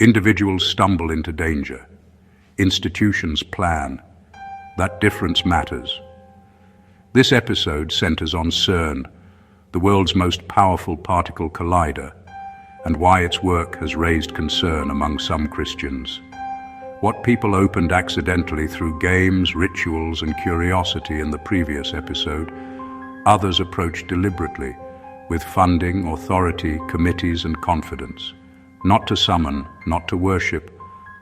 Individuals stumble into danger. Institutions plan. That difference matters. This episode centers on CERN, the world's most powerful particle collider, and why its work has raised concern among some Christians. What people opened accidentally through games, rituals, and curiosity in the previous episode, others approached deliberately, with funding, authority, committees, and confidence. Not to summon, not to worship,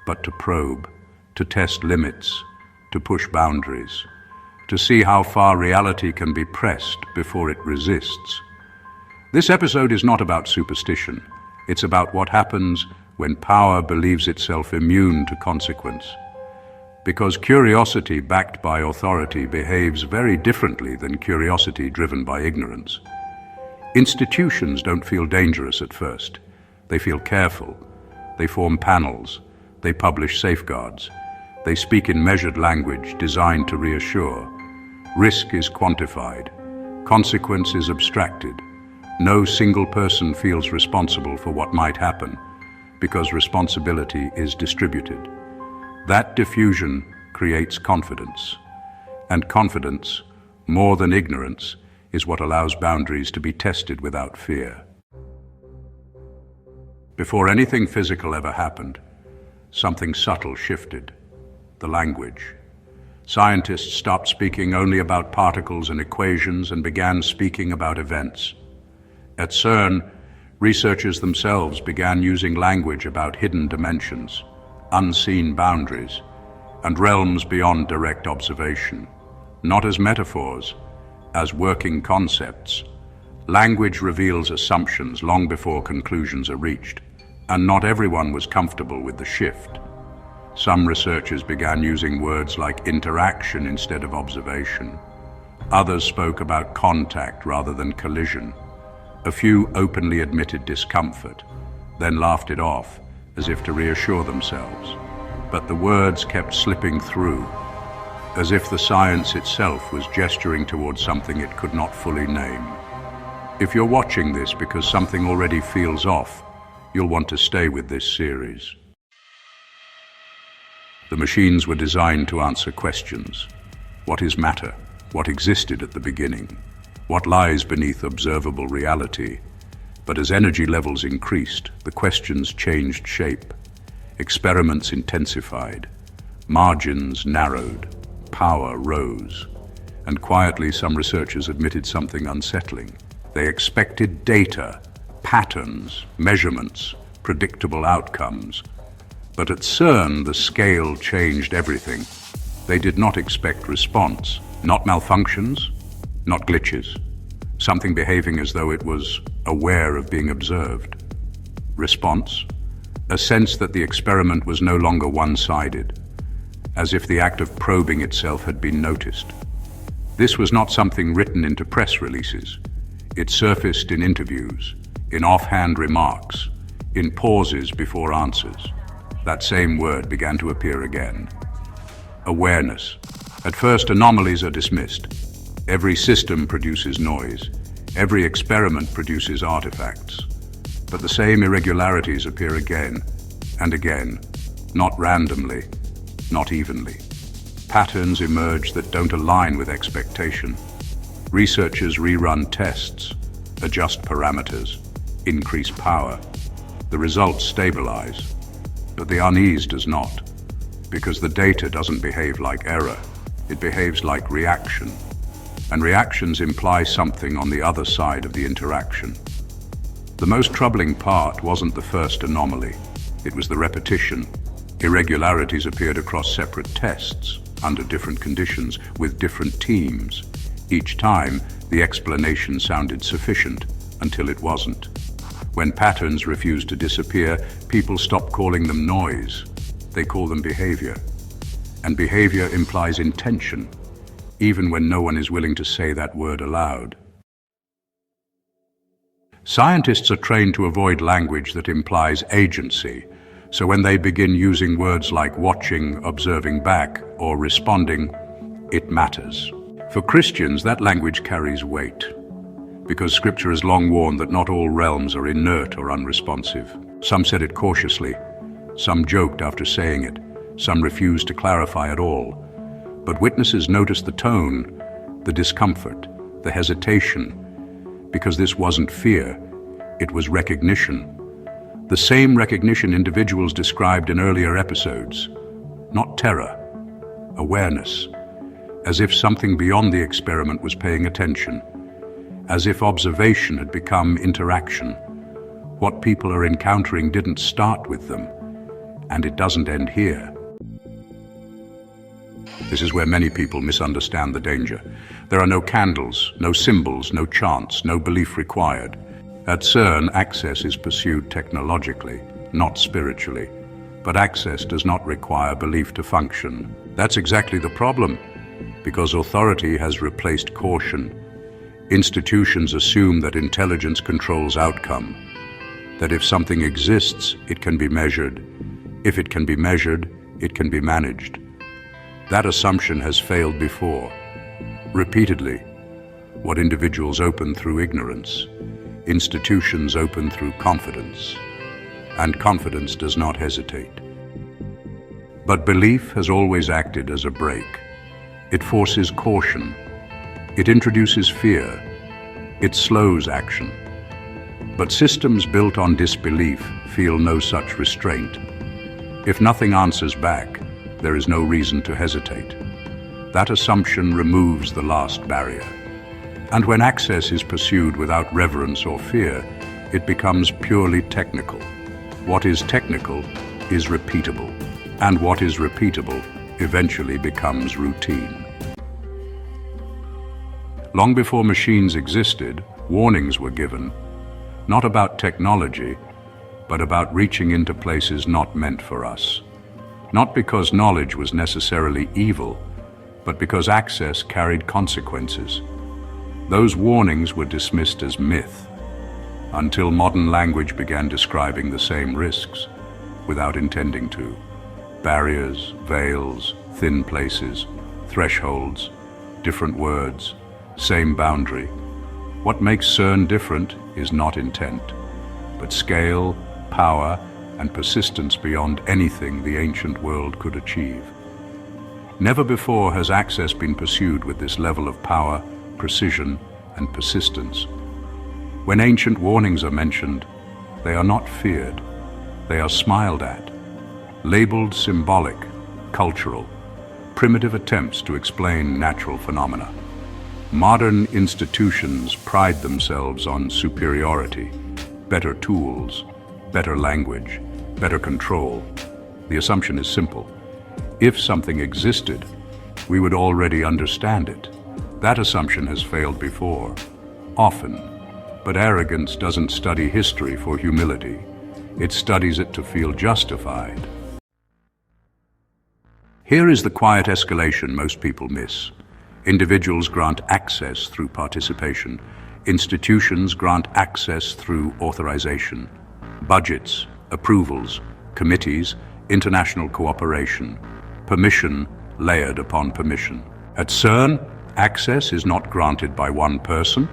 but to probe, to test limits, to push boundaries, to see how far reality can be pressed before it resists. This episode is not about superstition. It's about what happens when power believes itself immune to consequence. Because curiosity backed by authority behaves very differently than curiosity driven by ignorance. Institutions don't feel dangerous at first. They feel careful. They form panels. They publish safeguards. They speak in measured language designed to reassure. Risk is quantified. Consequence is abstracted. No single person feels responsible for what might happen, because responsibility is distributed. That diffusion creates confidence. And confidence, more than ignorance, is what allows boundaries to be tested without fear. Before anything physical ever happened, something subtle shifted: the language. Scientists stopped speaking only about particles and equations and began speaking about events. At CERN, researchers themselves began using language about hidden dimensions, unseen boundaries, and realms beyond direct observation, not as metaphors, as working concepts. Language reveals assumptions long before conclusions are reached, and not everyone was comfortable with the shift. Some researchers began using words like interaction instead of observation. Others spoke about contact rather than collision. A few openly admitted discomfort, then laughed it off as if to reassure themselves. But the words kept slipping through, as if the science itself was gesturing towards something it could not fully name. If you're watching this because something already feels off, you'll want to stay with this series. The machines were designed to answer questions. What is matter? What existed at the beginning? What lies beneath observable reality? But as energy levels increased, the questions changed shape. Experiments intensified. Margins narrowed. Power rose. And quietly, some researchers admitted something unsettling. They expected data, patterns, measurements, predictable outcomes. But at CERN, the scale changed everything. They did not expect response, not malfunctions, not glitches, something behaving as though it was aware of being observed. Response, a sense that the experiment was no longer one-sided, as if the act of probing itself had been noticed. This was not something written into press releases. It surfaced in interviews, in offhand remarks, in pauses before answers. That same word began to appear again. Awareness. At first, anomalies are dismissed. Every system produces noise. Every experiment produces artifacts. But the same irregularities appear again and again, not randomly, not evenly. Patterns emerge that don't align with expectation. Researchers rerun tests, adjust parameters, increase power. The results stabilize, but the unease does not, because the data doesn't behave like error. It behaves like reaction, and reactions imply something on the other side of the interaction. The most troubling part wasn't the first anomaly. It was the repetition. Irregularities appeared across separate tests, under different conditions, with different teams. Each time, the explanation sounded sufficient, until it wasn't. When patterns refused to disappear, people stopped calling them noise. They call them behavior. And behavior implies intention, even when no one is willing to say that word aloud. Scientists are trained to avoid language that implies agency, so when they begin using words like watching, observing back, or responding, it matters. For Christians, that language carries weight, because Scripture has long warned that not all realms are inert or unresponsive. Some said it cautiously, Some joked after saying it. Some refused to clarify at all. But witnesses noticed the tone, the discomfort, the hesitation, because this wasn't fear, it was recognition. The same recognition individuals described in earlier episodes. Not terror, awareness, as if something beyond the experiment was paying attention, as if observation had become interaction. What people are encountering didn't start with them, and it doesn't end here. This is where many people misunderstand the danger. There are no candles, no symbols, no chants, no belief required. At CERN, access is pursued technologically, not spiritually. But access does not require belief to function. That's exactly the problem, because authority has replaced caution. Institutions assume that intelligence controls outcome, that if something exists, it can be measured. If it can be measured, it can be managed. That assumption has failed before. Repeatedly, what individuals open through ignorance, institutions open through confidence, and confidence does not hesitate. But belief has always acted as a brake. It forces caution. It introduces fear. It slows action. But systems built on disbelief feel no such restraint. If nothing answers back, there is no reason to hesitate. That assumption removes the last barrier. And when access is pursued without reverence or fear, it becomes purely technical. What is technical is repeatable, and what is repeatable eventually becomes routine. Long before machines existed, warnings were given, not about technology, but about reaching into places not meant for us. Not because knowledge was necessarily evil, but because access carried consequences. Those warnings were dismissed as myth, until modern language began describing the same risks, without intending to. Barriers, veils, thin places, thresholds, different words, same boundary. What makes CERN different is not intent, but scale, power, and persistence beyond anything the ancient world could achieve. Never before has access been pursued with this level of power, precision, and persistence. When ancient warnings are mentioned, they are not feared. They are smiled at, labeled symbolic, cultural, primitive attempts to explain natural phenomena. Modern institutions pride themselves on superiority, better tools, better language, better control. The assumption is simple. If something existed, we would already understand it. That assumption has failed before, often, but arrogance doesn't study history for humility. It studies it to feel justified. Here is the quiet escalation most people miss. Individuals grant access through participation. Institutions grant access through authorization. Budgets, approvals, committees, international cooperation. Permission layered upon permission. At CERN, access is not granted by one person,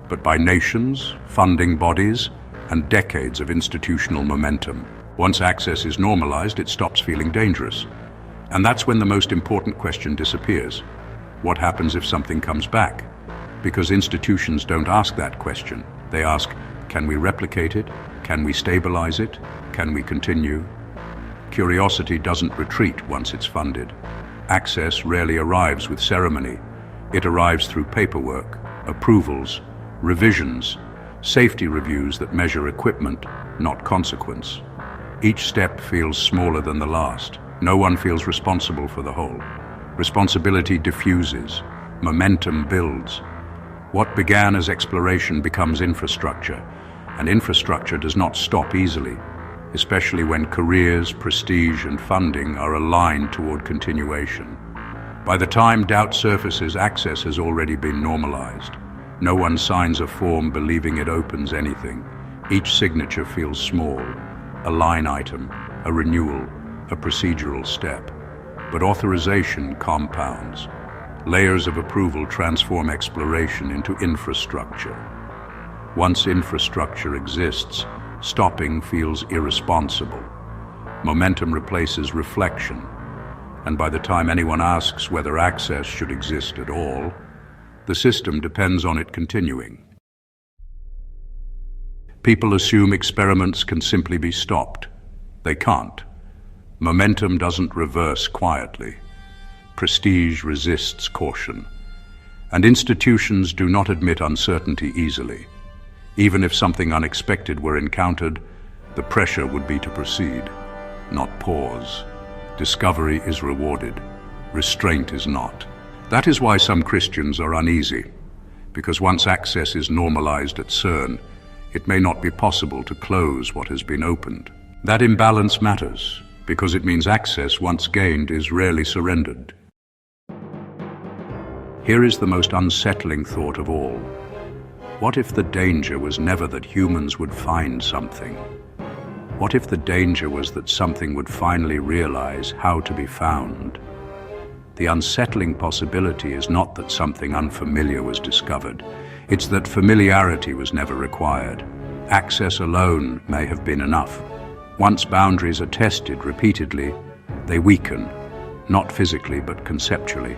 but by nations, funding bodies, and decades of institutional momentum. Once access is normalized, it stops feeling dangerous. And that's when the most important question disappears. What happens if something comes back? Because institutions don't ask that question. They ask, can we replicate it? Can we stabilize it? Can we continue? Curiosity doesn't retreat once it's funded. Access rarely arrives with ceremony. It arrives through paperwork, approvals, revisions, safety reviews that measure equipment, not consequence. Each step feels smaller than the last. No one feels responsible for the whole. Responsibility diffuses. Momentum builds. What began as exploration becomes infrastructure, and infrastructure does not stop easily, especially when careers, prestige, and funding are aligned toward continuation. By the time doubt surfaces, access has already been normalized. No one signs a form believing it opens anything. Each signature feels small, a line item, a renewal, a procedural step. But authorization compounds. Layers of approval transform exploration into infrastructure. Once infrastructure exists, stopping feels irresponsible. Momentum replaces reflection, and by the time anyone asks whether access should exist at all, the system depends on it continuing. People assume experiments can simply be stopped. They can't. Momentum doesn't reverse quietly. Prestige resists caution. And institutions do not admit uncertainty easily. Even if something unexpected were encountered, the pressure would be to proceed, not pause. Discovery is rewarded. Restraint is not. That is why some Christians are uneasy, because once access is normalized at CERN, it may not be possible to close what has been opened. That imbalance matters, because it means access once gained is rarely surrendered. Here is the most unsettling thought of all. What if the danger was never that humans would find something? What if the danger was that something would finally realize how to be found? The unsettling possibility is not that something unfamiliar was discovered. It's that familiarity was never required. Access alone may have been enough. Once boundaries are tested repeatedly, they weaken, not physically but conceptually,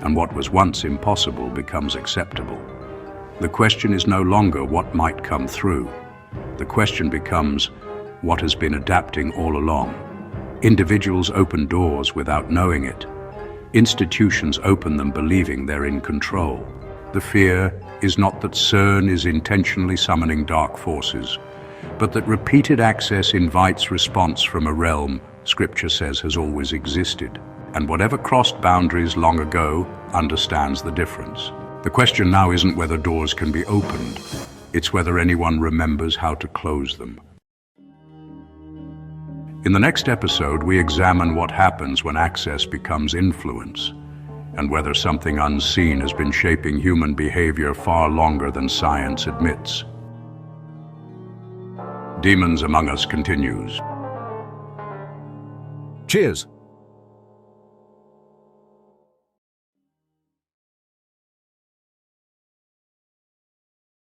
and what was once impossible becomes acceptable. The question is no longer what might come through. The question becomes what has been adapting all along. Individuals open doors without knowing it. Institutions open them believing they're in control. The fear is not that CERN is intentionally summoning dark forces, but that repeated access invites response from a realm Scripture says has always existed, and whatever crossed boundaries long ago understands the difference. The question now isn't whether doors can be opened, it's whether anyone remembers how to close them. In the next episode, we examine what happens when access becomes influence, and whether something unseen has been shaping human behavior far longer than science admits. Demons Among Us continues. Cheers!